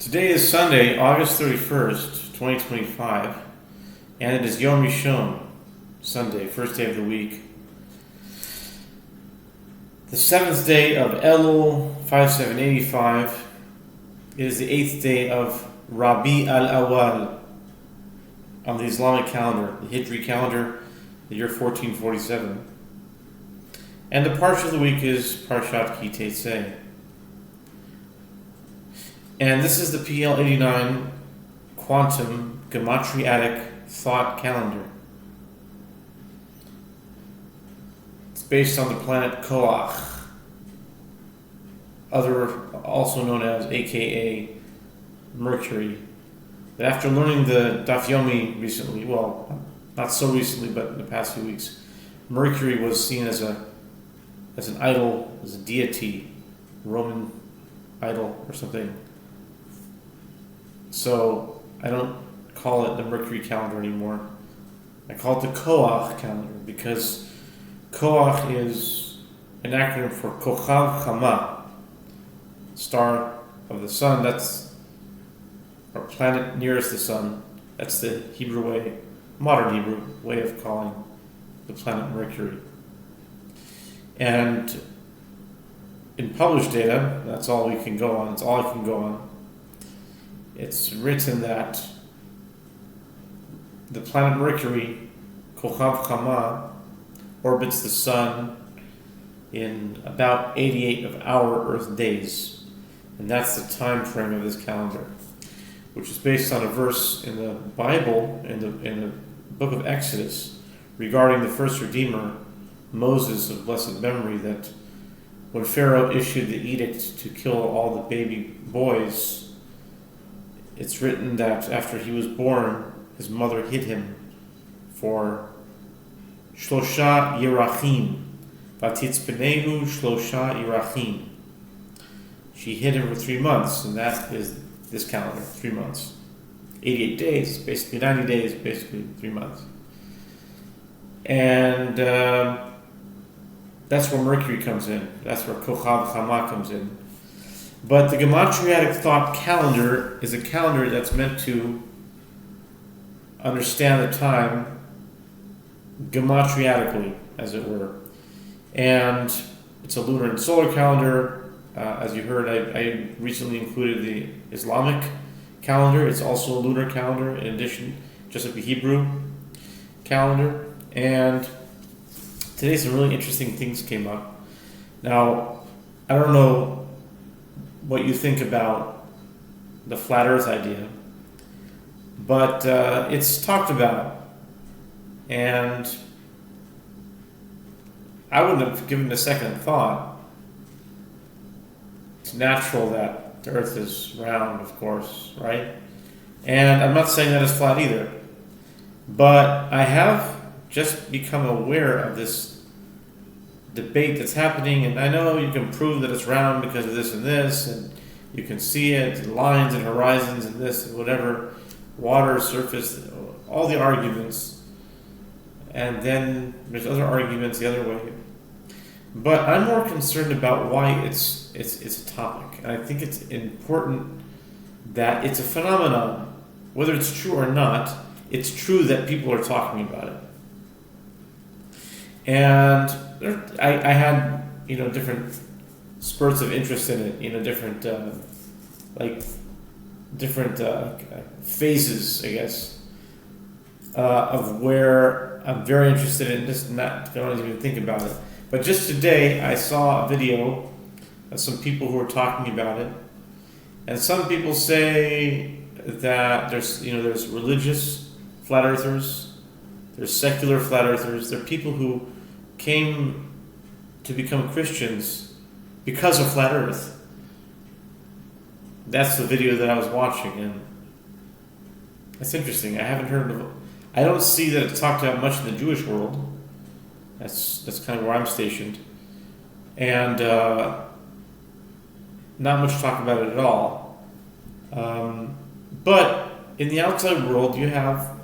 Today is Sunday, August 31st, 2025, and it is Yom Rishon, Sunday, first day of the week. The seventh day of Elul 5785. It is the eighth day of Rabi al-Awwal on the Islamic calendar, the Hijri calendar, the year 1447. And the parsha of the week is Parshat Ki Tetzei. And this is the PL-89 quantum gematriatic thought calendar. It's based on the planet Koach, also known as AKA Mercury. But after learning the Daf Yomi recently, well, not so recently, but in the past few weeks, Mercury was seen as an idol, as a deity, Roman idol or something. So I don't call it the Mercury calendar anymore. I call it the Koach calendar because Koach is an acronym for Kochav Chama, star of the sun. That's our planet nearest the sun. That's the Hebrew way, modern Hebrew way of calling the planet Mercury. And in published data, that's all we can go on. It's all I can go on. It's written that the planet Mercury, Kochav Chama, orbits the sun in about 88 of our Earth days. And that's the time frame of this calendar, which is based on a verse in the Bible, in the book of Exodus, regarding the first Redeemer, Moses of blessed memory, that when Pharaoh issued the edict to kill all the baby boys, it's written that after he was born, his mother hid him for Shlosha Yerachim. Vatitzpenehu Shlosha Yerachim. She hid him for 3 months, and that is this calendar, 3 months. 88 days, basically 90 days, basically 3 months. And that's where Mercury comes in. That's where Kochav Chama comes in. But the gematriatic thought calendar is a calendar that's meant to understand the time gematriatically, as it were. And it's a lunar and solar calendar. As you heard, I recently included the Islamic calendar. It's also a lunar calendar, in addition, just like the Hebrew calendar. And today some really interesting things came up. Now, I don't know what you think about the flat earth idea, but it's talked about, and I wouldn't have given it a second thought. It's natural that the earth is round, of course, right? And I'm not saying that it's flat either, but I have just become aware of this debate that's happening, and I know you can prove that it's round because of this and this, and you can see it, lines and horizons and this and whatever, water, surface, all the arguments, and then there's other arguments the other way. But I'm more concerned about why it's a topic, and I think it's important that it's a phenomenon. Whether it's true or not, it's true that people are talking about it. And I had, different spurts of interest in it, different phases, I guess, of where I'm very interested in, just not, don't even think about it. But just today, I saw a video of some people who were talking about it, and some people say that there's religious flat earthers, there's secular flat earthers, there are people who came to become Christians because of flat earth. That's the video that I was watching, and that's interesting. I haven't heard of it. I don't see that it's talked about much in the Jewish world. That's kind of where I'm stationed. And not much talk about it at all. But in the outside world, you have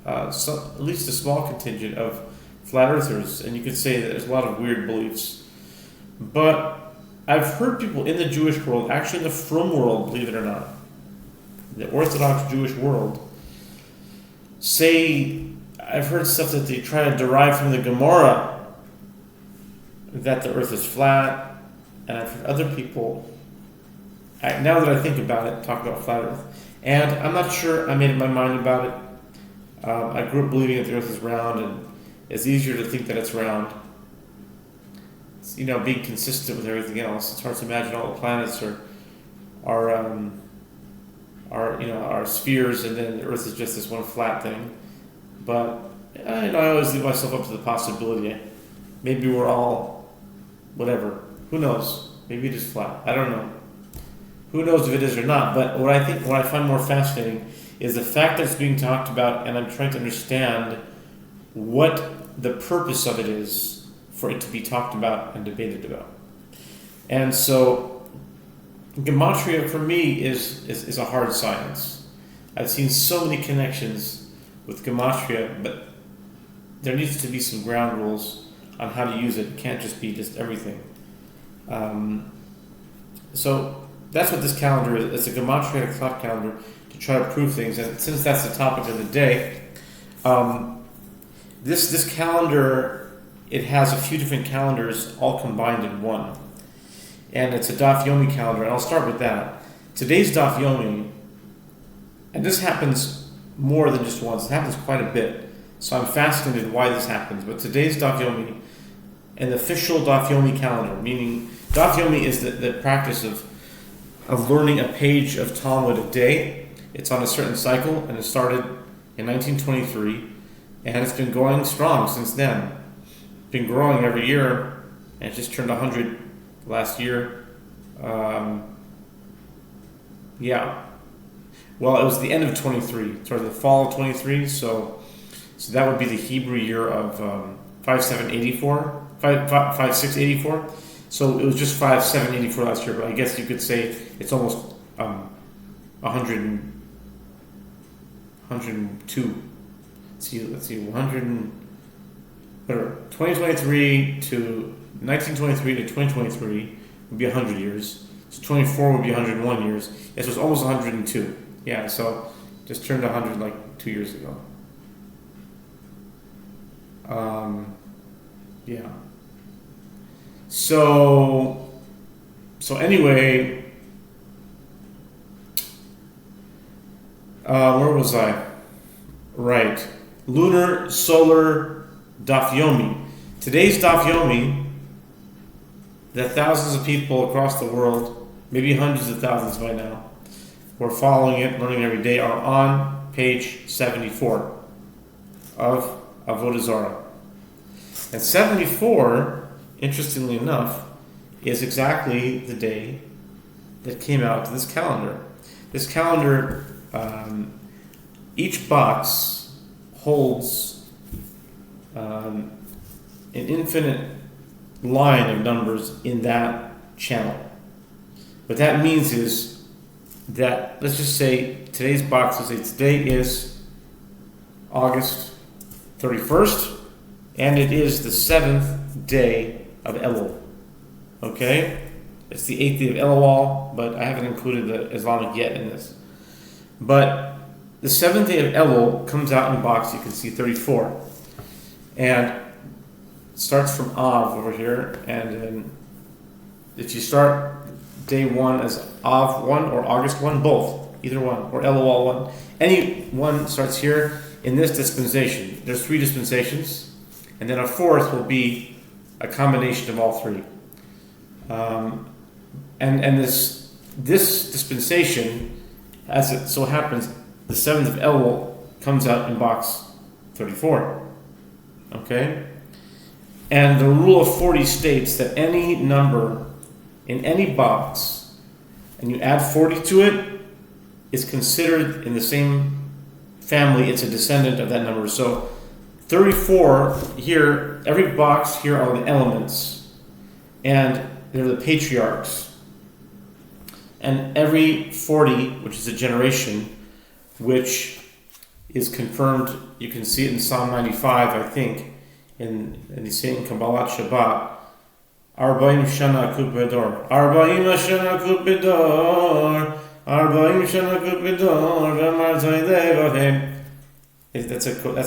at least a small contingent of flat earthers, and you could say that there's a lot of weird beliefs. But I've heard people in the Jewish world, actually in the frum world, believe it or not, the Orthodox Jewish world say, I've heard stuff that they try to derive from the Gemara that the earth is flat, and I've heard other people, now that I think about it, talk about flat earth. And I'm not sure I made up my mind about it. I grew up believing that the earth is round, and it's easier to think that it's round. It's, being consistent with everything else. It's hard to imagine all the planets are spheres, and then the earth is just this one flat thing. But I always leave myself up to the possibility. Maybe we're all whatever. Who knows? Maybe it is flat. I don't know. Who knows if it is or not? But what I find more fascinating is the fact that it's being talked about, and I'm trying to understand what the purpose of it is for it to be talked about and debated about. And so, gematria for me is a hard science. I've seen so many connections with gematria, but there needs to be some ground rules on how to use it. It can't just be just everything. So that's what this calendar is. It's a gematria thought calendar to try to prove things. And since that's the topic of the day, this calendar, it has a few different calendars all combined in one. And it's a Daf Yomi calendar, and I'll start with that. Today's Daf Yomi, and this happens more than just once, it happens quite a bit. So I'm fascinated why this happens. But today's Daf Yomi, an official Daf Yomi calendar, meaning Daf Yomi is the practice of learning a page of Talmud a day. It's on a certain cycle, and it started in 1923, and it's been going strong since then. It's been growing every year, and it just turned 100 last year. Well, it was the end of 23, sort of the fall of 23, so that would be the Hebrew year of 5684. So it was just 5784 last year, but I guess you could say it's almost 102. Let's see, 2023 to 1923 to 2023 would be 100 years. So 24 would be 101 years. Yes, so it's almost 102. Yeah, so just turned 100 like 2 years ago. Yeah. So anyway, where was I? Right. Lunar Solar Daf Yomi. Today's Daf Yomi, that thousands of people across the world, maybe hundreds of thousands by now, who are following it, learning every day, are on page 74 of Avodah Zarah. And 74, interestingly enough, is exactly the day that came out to this calendar. This calendar, each box holds an infinite line of numbers in that channel. What that means is that, let's just say today's box, today is August 31st, and it is the 7th day of Elul. Okay? It's the 8th day of Elul, but I haven't included the Islamic yet in this. But the 7th day of Elul comes out in box, you can see 34. And it starts from Av over here, and then if you start day 1 as Av 1 or August 1, both, either one, or Elul 1, any one starts here in this dispensation. There's 3 dispensations, and then a 4th will be a combination of all 3. And this dispensation, as it so happens, the 7th of Elul comes out in box 34. Okay? And the rule of 40 states that any number in any box, and you add 40 to it, is considered in the same family, it's a descendant of that number. So 34 here, every box here are the elements, and they're the patriarchs. And every 40, which is a generation, which is confirmed, you can see it in Psalm 95, I think, and they say in Kabbalat Shabbat, Arba'im Shana Kub Bedor, Arba'im Shana Kub Bedor, That's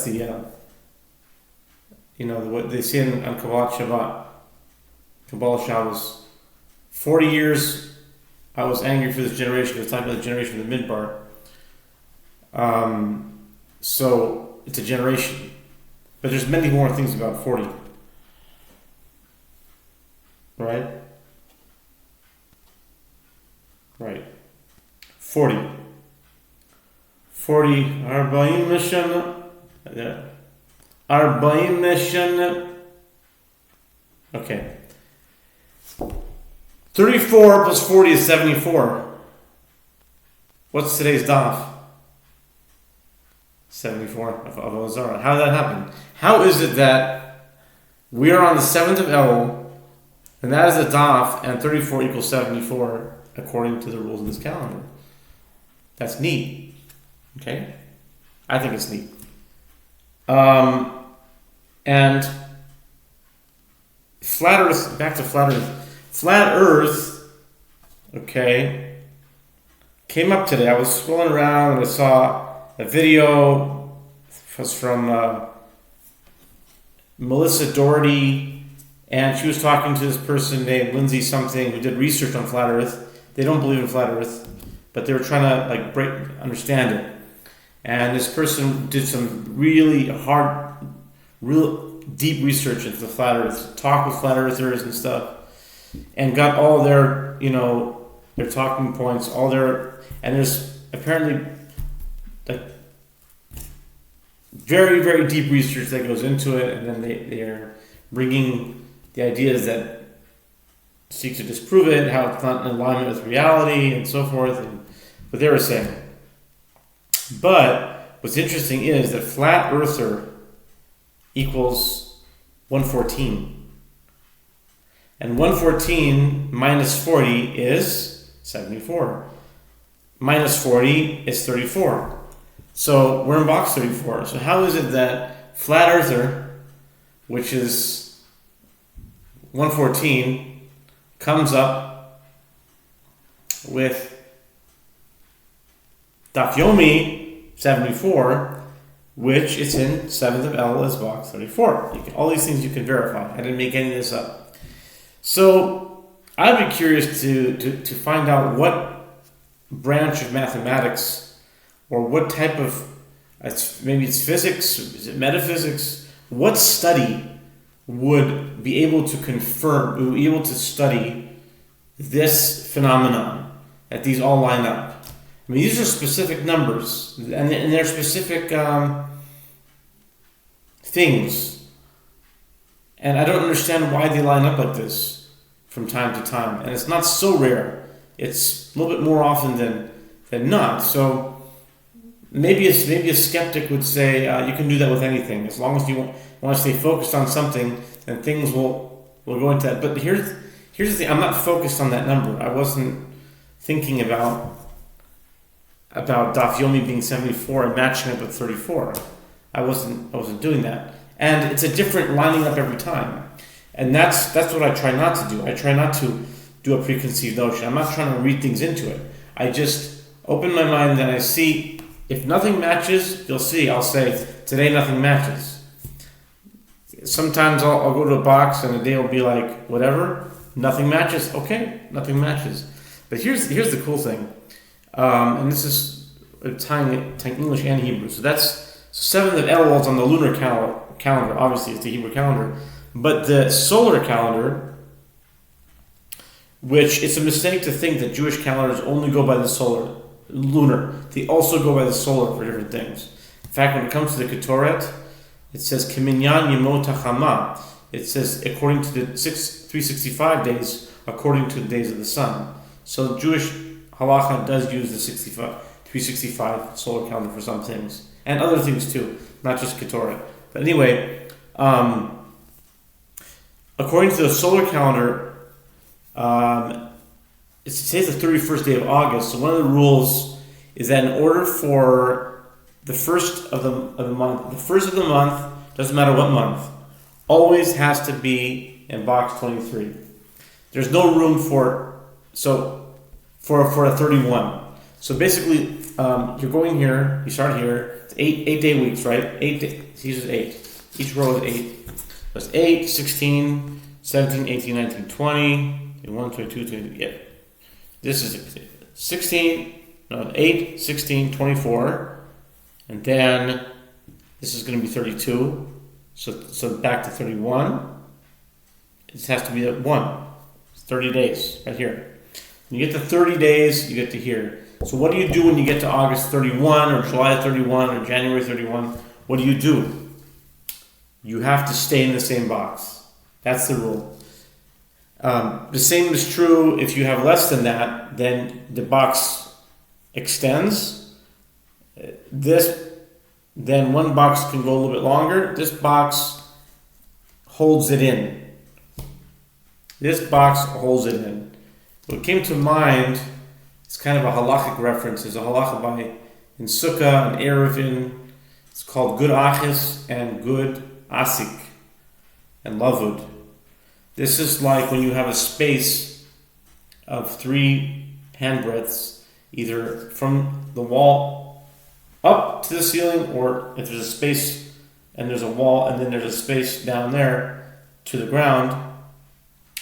the what they say on Kabbalah Shabbat. Kabbalah Shabbos. 40 years I was angry for this generation. It's talking about the generation of the Midbar. So it's a generation. But there's many more things about 40. Right? Right. 40. 40. Arba'im Meshana. Arba'im Meshana. Okay. 34 plus 40 is 74. What's today's daf? 74 of Ozara. How did that happen? How is it that we are on the 7th of Elul, and that is the daf, and 34 equals 74 according to the rules of this calendar? That's neat. Okay? I think it's neat. And flat Earth, back to flat Earth. Flat Earth, okay, came up today. I was scrolling around and I saw a video. It was from Melissa Doherty, and she was talking to this person named Lindsay something who did research on flat Earth. They don't believe in flat Earth, but they were trying to understand it. And this person did some really hard, real deep research into the flat Earth, talked with flat Earthers and stuff, and got all their, their talking points, and there's apparently very, very deep research that goes into it, and then they're bringing the ideas that seek to disprove it, how it's not in alignment with reality, and so forth, and what they were saying. But what's interesting is that flat earther equals 114. And 114 minus 40 is 74. Minus 40 is 34. So we're in box 34. So how is it that flat earther, which is 114, comes up with Daf Yomi 74, which is in 7th of El is box 34. All these things you can verify. I didn't make any of this up. So I'd be curious to find out what branch of mathematics, or what type of, maybe it's physics, is it metaphysics, what study would be able to confirm, would be able to study this phenomenon, that these all line up. I mean, these are specific numbers, and they're specific things. And I don't understand why they line up like this from time to time. And it's not so rare. It's a little bit more often than not. So maybe a skeptic would say you can do that with anything. As long as you want to stay focused on something, then things will go into that. But here's the thing. I'm not focused on that number. I wasn't thinking about Daf Yomi being 74 and matching up with 34. I wasn't doing that. And it's a different lining up every time. And that's what I try not to do. I try not to do a preconceived notion. I'm not trying to read things into it. I just open my mind and I see, if nothing matches, you'll see, I'll say, today nothing matches. Sometimes I'll go to a box and the day will be like, whatever, nothing matches. Okay, nothing matches. But here's the cool thing. And this is tying English and Hebrew. So that's 7th of Elul on the lunar calendar. Obviously, it's the Hebrew calendar. But the solar calendar, which it's a mistake to think that Jewish calendars only go by the lunar. They also go by the solar for different things. In fact, when it comes to the Ketoret, it says Kiminyan Yemot HaChama. It says according to the 365 days, according to the days of the sun. So Jewish halacha does use the 365 solar calendar for some things, and other things too, not just Ketoret. But anyway, according to the solar calendar, it says the 31st day of August. So one of the rules is that in order for the first of the month, doesn't matter what month, always has to be in box 23. There's no room for a 31. So basically, you're going here, you start here, it's 8-day weeks, right? 8 uses 8. Each row is 8. That's 8, 16, 17, 18, 19, 20, 21, 22, 23, yeah. This is 8, 16, 24, and then this is going to be 32. So back to 31. It has to be at 1. It's 30 days right here. When you get to 30 days, you get to here. So what do you do when you get to August 31 or July 31 or January 31? What do? You have to stay in the same box. That's the rule. The same is true if you have less than that, then the box extends. Then one box can go a little bit longer. This box holds it in. What came to mind, it's kind of a halachic reference. There's a halacha in Sukkah and Erevin. It's called Gud Achis and Gud Asik and Lavud. This is like when you have a space of 3 handbreadths, either from the wall up to the ceiling, or if there's a space and there's a wall and then there's a space down there to the ground.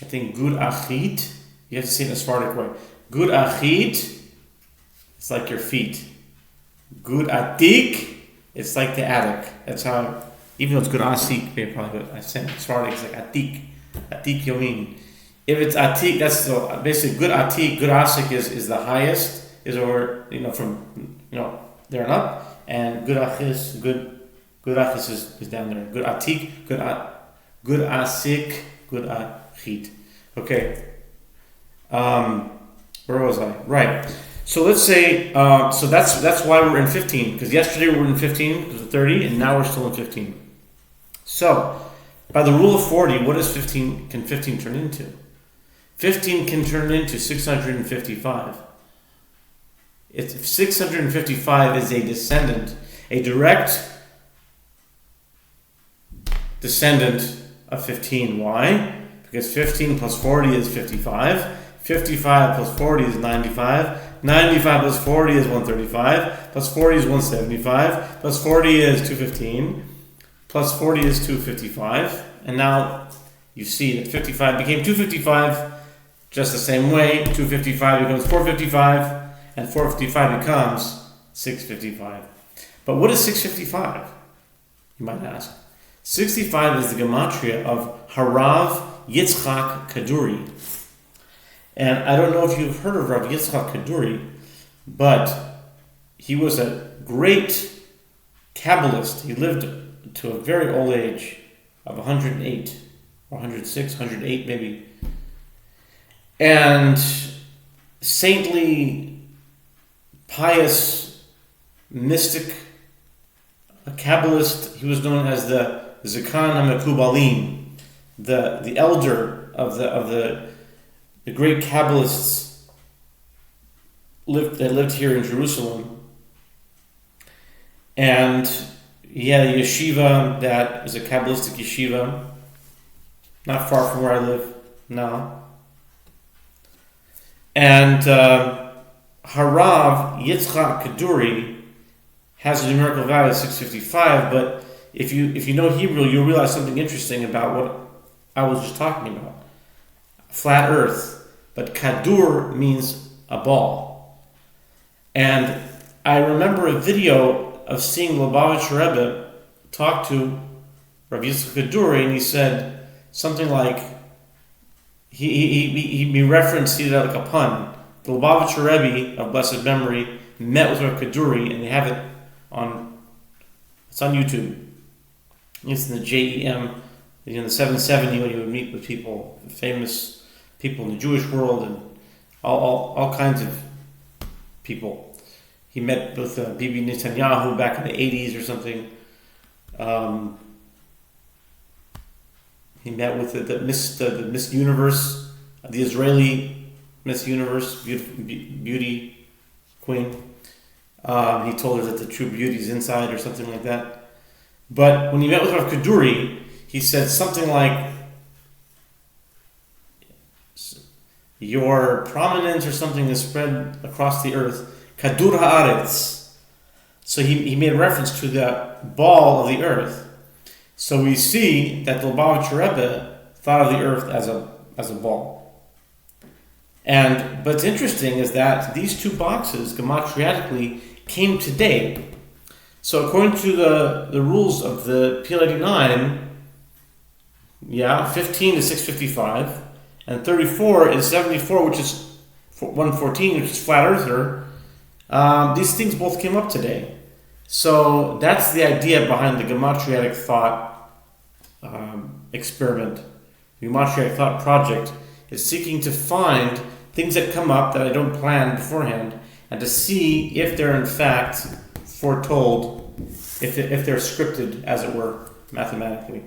I think Gud Achit, you have to say it in a Sephardic way. Gud Achit, it's like your feet. Gud Atik, it's like the attic. That's how, even though it's Gud Asik, they probably good. I said Sephardic, it's like Atik. Atik Yomin. If it's Atik, that's so basically Gud Atik, Gud Asik is the highest, is over, from, there and up, and Gud Achis, Gud Achis is down there. Gud Atik, Gud Asik, Gud Achit. Okay. Where was I? Right. So let's say, so that's why we're in 15, because yesterday we were in 15, it was 30, and now we're still in 15. So, by the rule of 40, what does 15 turn into? 15 can turn into 655. If 655 is a descendant, a direct descendant of 15. Why? Because 15 plus 40 is 55. 55 plus 40 is 95. 95 plus 40 is 135. Plus 40 is 175. Plus 40 is 215. Plus 40 is 255. And now you see that 55 became 255 just the same way. 255 becomes 455. And 455 becomes 655. But what is 655? You might ask. 65 is the gematria of Harav Yitzchak Kaduri. And I don't know if you've heard of Rav Yitzchak Kaduri, but he was a great Kabbalist. He lived to a very old age of 108 or 106, 108 maybe. And saintly, pious, mystic, a Kabbalist. He was known as the Zakan HaMekubalim, the elder of the great Kabbalists that lived here in Jerusalem. And he had a yeshiva that is a Kabbalistic yeshiva, not far from where I live now. And Harav Yitzchak Kaduri has a numerical value of 655, but if you know Hebrew, you'll realize something interesting about what I was just talking about. Flat earth. But Kadur means a ball. And I remember a video of seeing Lubavitcher Rebbe talk to Rav Yitzchak Kaduri, and he said something like, he referenced, he did like a pun. The Lubavitcher Rebbe of blessed memory met with Rav Kaduri, and they have it it's on YouTube. It's in the JEM, in the 770, when you would meet with people, famous people in the Jewish world, and all kinds of people. He met with Bibi Netanyahu back in the 80s or something. He met with the Miss Universe, the Israeli Miss Universe, beauty queen. He told her that the true beauty is inside or something like that. But when he met with Rav Kaduri, he said something like, your prominence or something is spread across the earth. Kadur Haaretz. So he made reference to the ball of the earth. So we see that the Lubavitcher Rebbe thought of the earth as a ball. But what's interesting is that these two boxes, gematriatically, came today. So according to the rules of the PL-89, 15 is 655, and 34 is 74, which is 114, which is flat earther. These things both came up today. So that's the idea behind the gematriatic thought experiment. The gematriatic thought project is seeking to find things that come up that I don't plan beforehand, and to see if they're in fact foretold, if they're scripted, as it were, mathematically.